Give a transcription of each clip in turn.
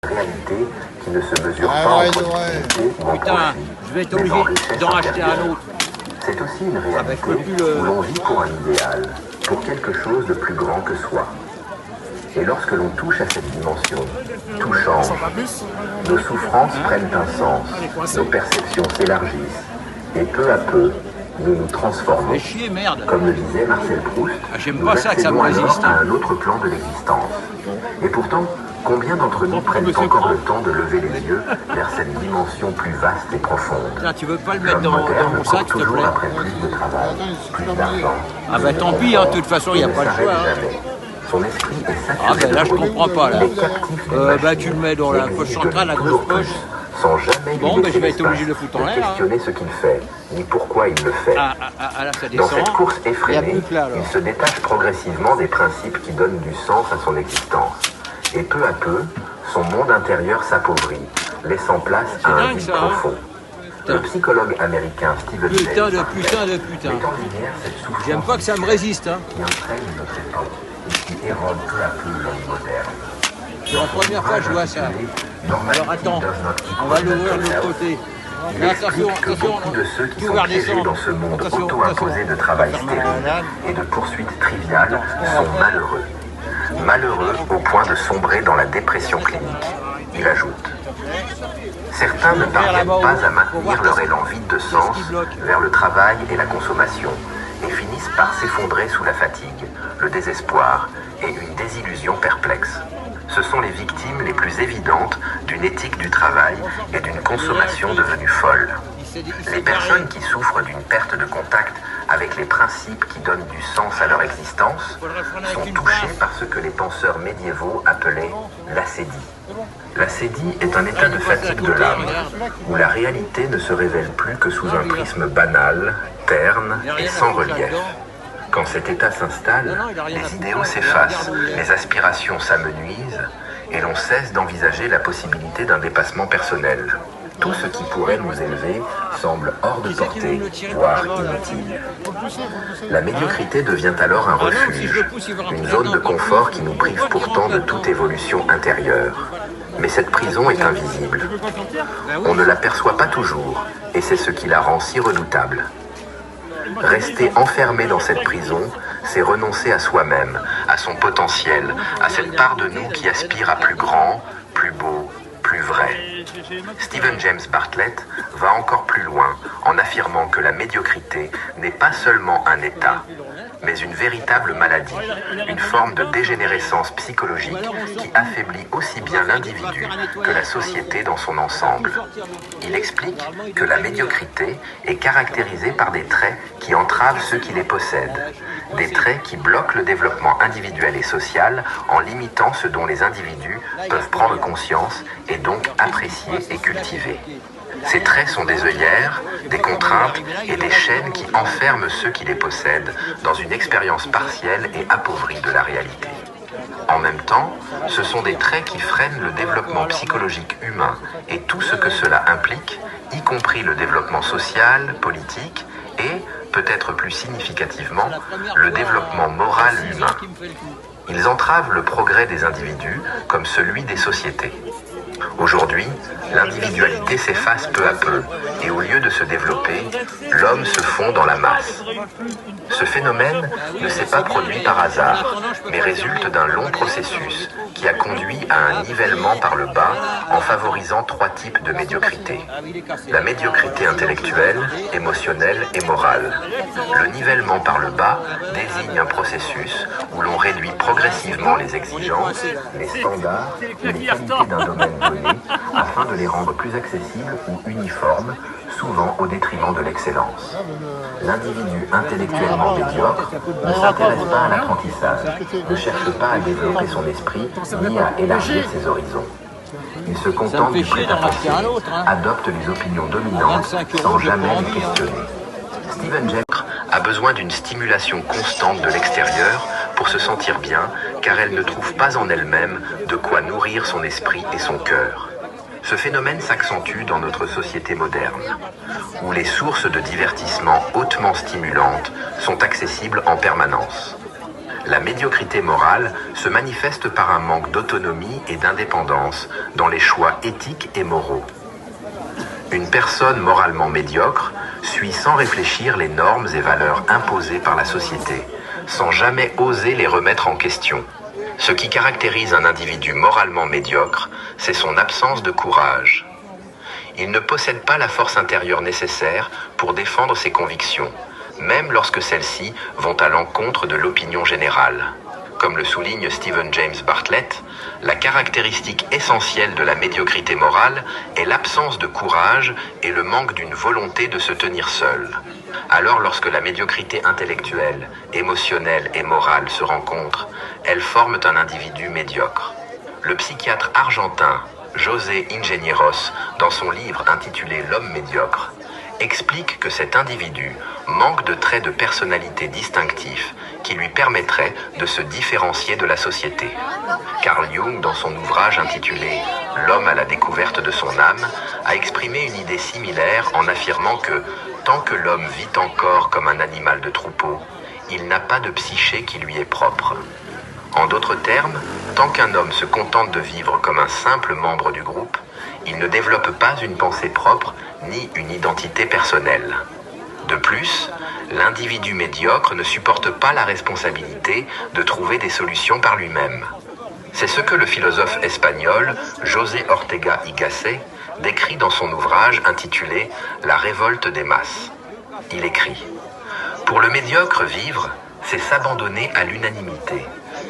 réalité qui ne se mesure pas en productivité ou en profit, je vais être mais obligé en richesse d'en racheter intérieure. un autre. C'est aussi une réalité où l'on vit pour un idéal, pour quelque chose de plus grand que soi. Et lorsque l'on touche à cette dimension, tout change. Nos souffrances prennent un sens, nos perceptions s'élargissent, et peu à peu, nous nous transformons. Mais chier, merde. Comme le disait Marcel Proust, j'aime nous pas ça que ça me accédons alors résiste. à un autre plan de l'existence. Et pourtant, combien d'entre nous prennent encore le temps de lever les yeux vers cette dimension plus vaste et profonde? Putain, tu veux pas le mettre L'homme dans moderne mon court sac, s'il te toujours plaît? après plus de travail, plus d'argent. Ah bah tant pis, hein, de toute façon, il n'y a pas le choix. Hein. Jamais. Son esprit est saturé Ah bah là, de je bruit. comprends pas, là. Il est captif des Bah machines, tu le mets dans la il poche exige centrale, de la toujours grosse poche. plus, sans jamais Bon, lui bah, je vais laisser être obligé de le l'espace foutre en l'air, hein. questionner ce qu'il fait, ni pourquoi il le fait. Là, ça Dans descend. cette course Il n'y a effrénée, plus que là, alors. il se détache progressivement des principes qui donnent du sens à son existence. Et peu à peu, son monde intérieur s'appauvrit, laissant place à un dingue, vide ça, hein. profond. Le psychologue américain Stephen Putain James de Bartlett putain de putain. met en lumière cette souffrance J'aime pas que ça me résiste, hein. qui imprègne notre époque et qui érode peu à peu l'homme moderne. C'est la première fois que je vois ça. Alors attends, on va l'ouvrir de l'autre côté. Il Là, explique attention, que beaucoup de ceux qui tout sont va piégés redescendre. dans ce monde Attention, auto-imposé de travail stérile et de poursuites triviales sont malheureux. Malheureux au point de sombrer dans la dépression clinique. Il ajoute. Certains ne parviennent pas à maintenir leur élan vide de sens vers le travail et la consommation et finissent par s'effondrer sous la fatigue, le désespoir et une désillusion perplexe. Ce sont les victimes les plus évidentes d'une éthique du travail et d'une consommation devenue folle. Les personnes qui souffrent d'une perte de contact avec les principes qui donnent du sens à leur existence sont touchées par ce que les penseurs médiévaux appelaient l'acédie. L'acédie est un état de fatigue de l'âme, où la réalité ne se révèle plus que sous un prisme banal, terne et sans relief. Quand cet état s'installe, les idéaux s'effacent, les aspirations s'amenuisent, et l'on cesse d'envisager la possibilité d'un dépassement personnel. Tout ce qui pourrait nous élever semble hors de portée, voire inutile. La médiocrité devient alors un refuge, une zone de confort qui nous prive pourtant de toute évolution intérieure. Mais cette prison est invisible. On ne l'aperçoit pas toujours, et c'est ce qui la rend si redoutable. Rester enfermé dans cette prison, c'est renoncer à soi-même, à son potentiel, à cette part de nous qui aspire à plus grand, plus beau, plus vrai. Stephen James Bartlett va encore plus loin en affirmant que la médiocrité n'est pas seulement un état, mais une véritable maladie, une forme de dégénérescence psychologique qui affaiblit aussi bien l'individu que la société dans son ensemble. Il explique que la médiocrité est caractérisée par des traits qui entravent ceux qui les possèdent, des traits qui bloquent le développement individuel et social en limitant ce dont les individus peuvent prendre conscience et donc apprécier et cultiver. Ces traits sont des œillères, des contraintes et des chaînes qui enferment ceux qui les possèdent dans une expérience partielle et appauvrie de la réalité. En même temps, ce sont des traits qui freinent le développement psychologique humain et tout ce que cela implique, y compris le développement social, politique et, peut-être plus significativement, le développement moral humain. Ils entravent le progrès des individus comme celui des sociétés. Aujourd'hui, l'individualité s'efface peu à peu et au lieu de se développer, l'homme se fond dans la masse. Ce phénomène ne s'est pas produit par hasard, mais résulte d'un long processus qui a conduit à un nivellement par le bas en favorisant trois types de médiocrité. La médiocrité intellectuelle, émotionnelle et morale. Le nivellement par le bas désigne un processus où l'on réduit progressivement les exigences, les standards et les qualités d'un domaine donné afin de les rendre plus accessibles ou uniformes, souvent au détriment de l'excellence. L'individu intellectuellement médiocre ne s'intéresse pas à l'apprentissage, ne cherche pas à développer son esprit ni à élargir ses horizons. Il se contente du prêt-à-penser, adopte les opinions dominantes sans jamais les questionner. Stephen James a besoin d'une stimulation constante de l'extérieur pour se sentir bien, car elle ne trouve pas en elle-même de quoi nourrir son esprit et son cœur. Ce phénomène s'accentue dans notre société moderne, où les sources de divertissement hautement stimulantes sont accessibles en permanence. La médiocrité morale se manifeste par un manque d'autonomie et d'indépendance dans les choix éthiques et moraux. Une personne moralement médiocre suit sans réfléchir les normes et valeurs imposées par la société, sans jamais oser les remettre en question. Ce qui caractérise un individu moralement médiocre, c'est son absence de courage. Il ne possède pas la force intérieure nécessaire pour défendre ses convictions, même lorsque celles-ci vont à l'encontre de l'opinion générale. Comme le souligne Stephen James Bartlett, la caractéristique essentielle de la médiocrité morale est l'absence de courage et le manque d'une volonté de se tenir seul. Alors lorsque la médiocrité intellectuelle, émotionnelle et morale se rencontrent, elles forment un individu médiocre. Le psychiatre argentin José Ingenieros, dans son livre intitulé « L'homme médiocre », explique que cet individu manque de traits de personnalité distinctifs qui lui permettraient de se différencier de la société. Carl Jung, dans son ouvrage intitulé « L'homme à la découverte de son âme », a exprimé une idée similaire en affirmant que tant que l'homme vit encore comme un animal de troupeau, il n'a pas de psyché qui lui est propre. En d'autres termes, tant qu'un homme se contente de vivre comme un simple membre du groupe, il ne développe pas une pensée propre ni une identité personnelle. De plus, l'individu médiocre ne supporte pas la responsabilité de trouver des solutions par lui-même. C'est ce que le philosophe espagnol José Ortega y Gasset décrit dans son ouvrage intitulé « La révolte des masses ». Il écrit « Pour le médiocre, vivre, c'est s'abandonner à l'unanimité,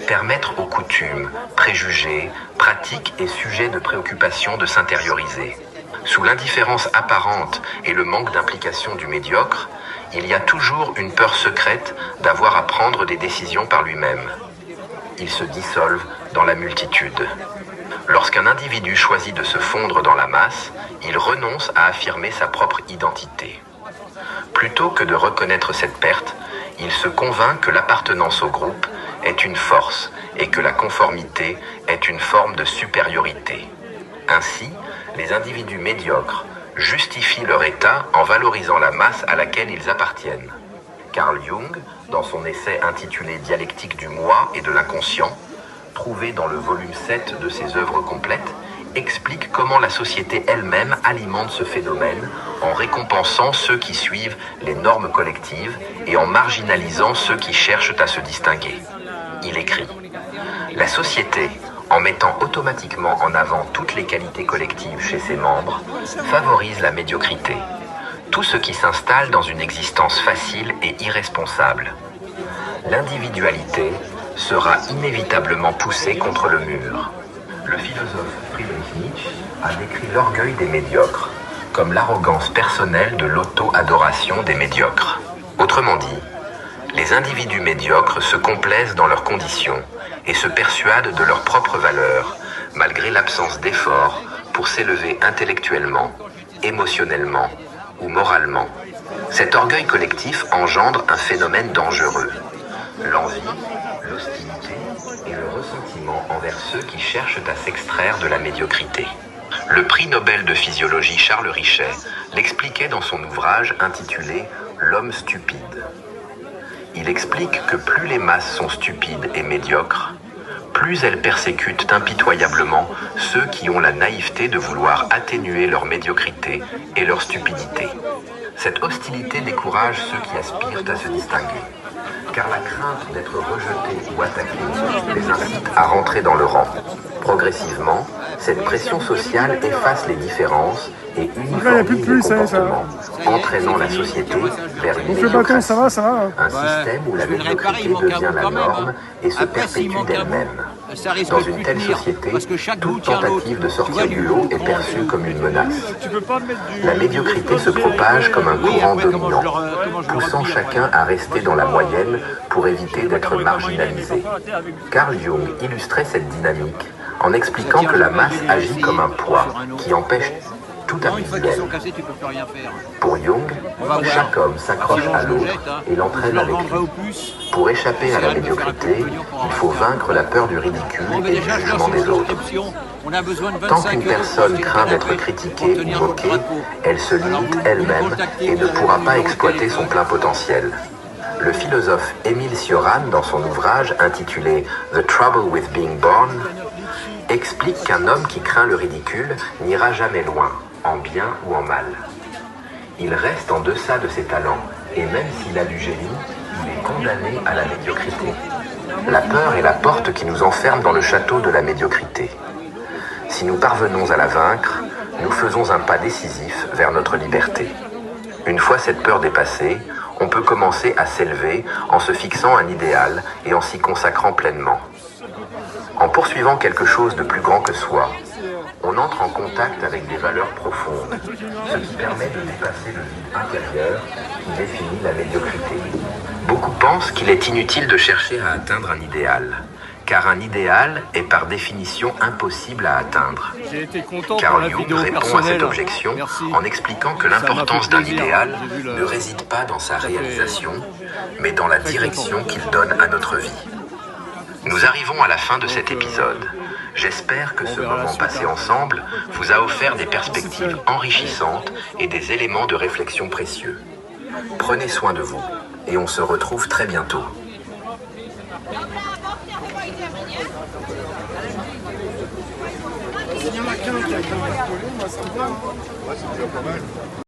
permettre aux coutumes, préjugés, pratiques et sujets de préoccupation de s'intérioriser. Sous l'indifférence apparente et le manque d'implication du médiocre, il y a toujours une peur secrète d'avoir à prendre des décisions par lui-même. Il se dissolve dans la multitude. Lorsqu'un individu choisit de se fondre dans la masse, il renonce à affirmer sa propre identité. Plutôt que de reconnaître cette perte, il se convainc que l'appartenance au groupe est une force et que la conformité est une forme de supériorité. Ainsi, les individus médiocres justifient leur état en valorisant la masse à laquelle ils appartiennent. Carl Jung, dans son essai intitulé « Dialectique du moi et de l'inconscient », trouvé dans le volume 7 de ses œuvres complètes, explique comment la société elle-même alimente ce phénomène en récompensant ceux qui suivent les normes collectives et en marginalisant ceux qui cherchent à se distinguer. Il écrit « La société, en mettant automatiquement en avant toutes les qualités collectives chez ses membres, favorise la médiocrité, tout ce qui s'installe dans une existence facile et irresponsable. L'individualité sera inévitablement poussée contre le mur. » Le philosophe Friedrich Nietzsche a décrit l'orgueil des médiocres comme l'arrogance personnelle de l'auto-adoration des médiocres. Autrement dit, les individus médiocres se complaisent dans leurs conditions et se persuadent de leur propre valeur, malgré l'absence d'efforts pour s'élever intellectuellement, émotionnellement ou moralement. Cet orgueil collectif engendre un phénomène dangereux. L'envie, l'hostilité et le ressentiment envers ceux qui cherchent à s'extraire de la médiocrité. Le prix Nobel de physiologie Charles Richet l'expliquait dans son ouvrage intitulé « L'homme stupide ». Il explique que plus les masses sont stupides et médiocres, plus elles persécutent impitoyablement ceux qui ont la naïveté de vouloir atténuer leur médiocrité et leur stupidité. Cette hostilité décourage ceux qui aspirent à se distinguer, car la crainte d'être rejeté ou attaqué les incite à rentrer dans le rang. Progressivement, cette pression sociale efface les différences et uniformise les comportements, entraînant la société vers une médiocratie, un système où la médiocrité devient la norme et se perpétue d'elle-même. Dans une telle société, toute tentative de sortir du lot est perçue comme une menace. La médiocrité se propage comme un courant dominant, poussant chacun à rester dans la moyenne pour éviter d'être marginalisé. Carl Jung illustrait cette dynamique en expliquant que la masse agit comme un poids qui empêche tout individuel. Pour Jung, chaque homme s'accroche à l'autre et l'entraîne avec lui. Pour échapper à la médiocrité, il faut vaincre la peur du ridicule et du jugement des autres. Tant qu'une personne craint d'être critiquée ou moquée, elle se limite elle-même et ne pourra pas exploiter son plein potentiel. Le philosophe Émile Cioran, dans son ouvrage intitulé « The Trouble with Being Born », explique qu'un homme qui craint le ridicule n'ira jamais loin, en bien ou en mal. Il reste en deçà de ses talents, et même s'il a du génie, il est condamné à la médiocrité. La peur est la porte qui nous enferme dans le château de la médiocrité. Si nous parvenons à la vaincre, nous faisons un pas décisif vers notre liberté. Une fois cette peur dépassée, on peut commencer à s'élever en se fixant un idéal et en s'y consacrant pleinement. En poursuivant quelque chose de plus grand que soi, on entre en contact avec des valeurs profondes, ce qui permet de dépasser le vide intérieur qui définit la médiocrité. Beaucoup pensent qu'il est inutile de chercher à atteindre un idéal, car un idéal est par définition impossible à atteindre. Carl Jung répond à cette objection en expliquant que l'importance d'un idéal ne réside pas dans sa réalisation, mais dans la direction qu'il donne à notre vie. Nous arrivons à la fin de cet épisode. J'espère que ce moment passé ensemble vous a offert des perspectives enrichissantes et des éléments de réflexion précieux. Prenez soin de vous et on se retrouve très bientôt. Il y en a qu'un qui a été moi ça me va. Ouais, c'est déjà pas mal.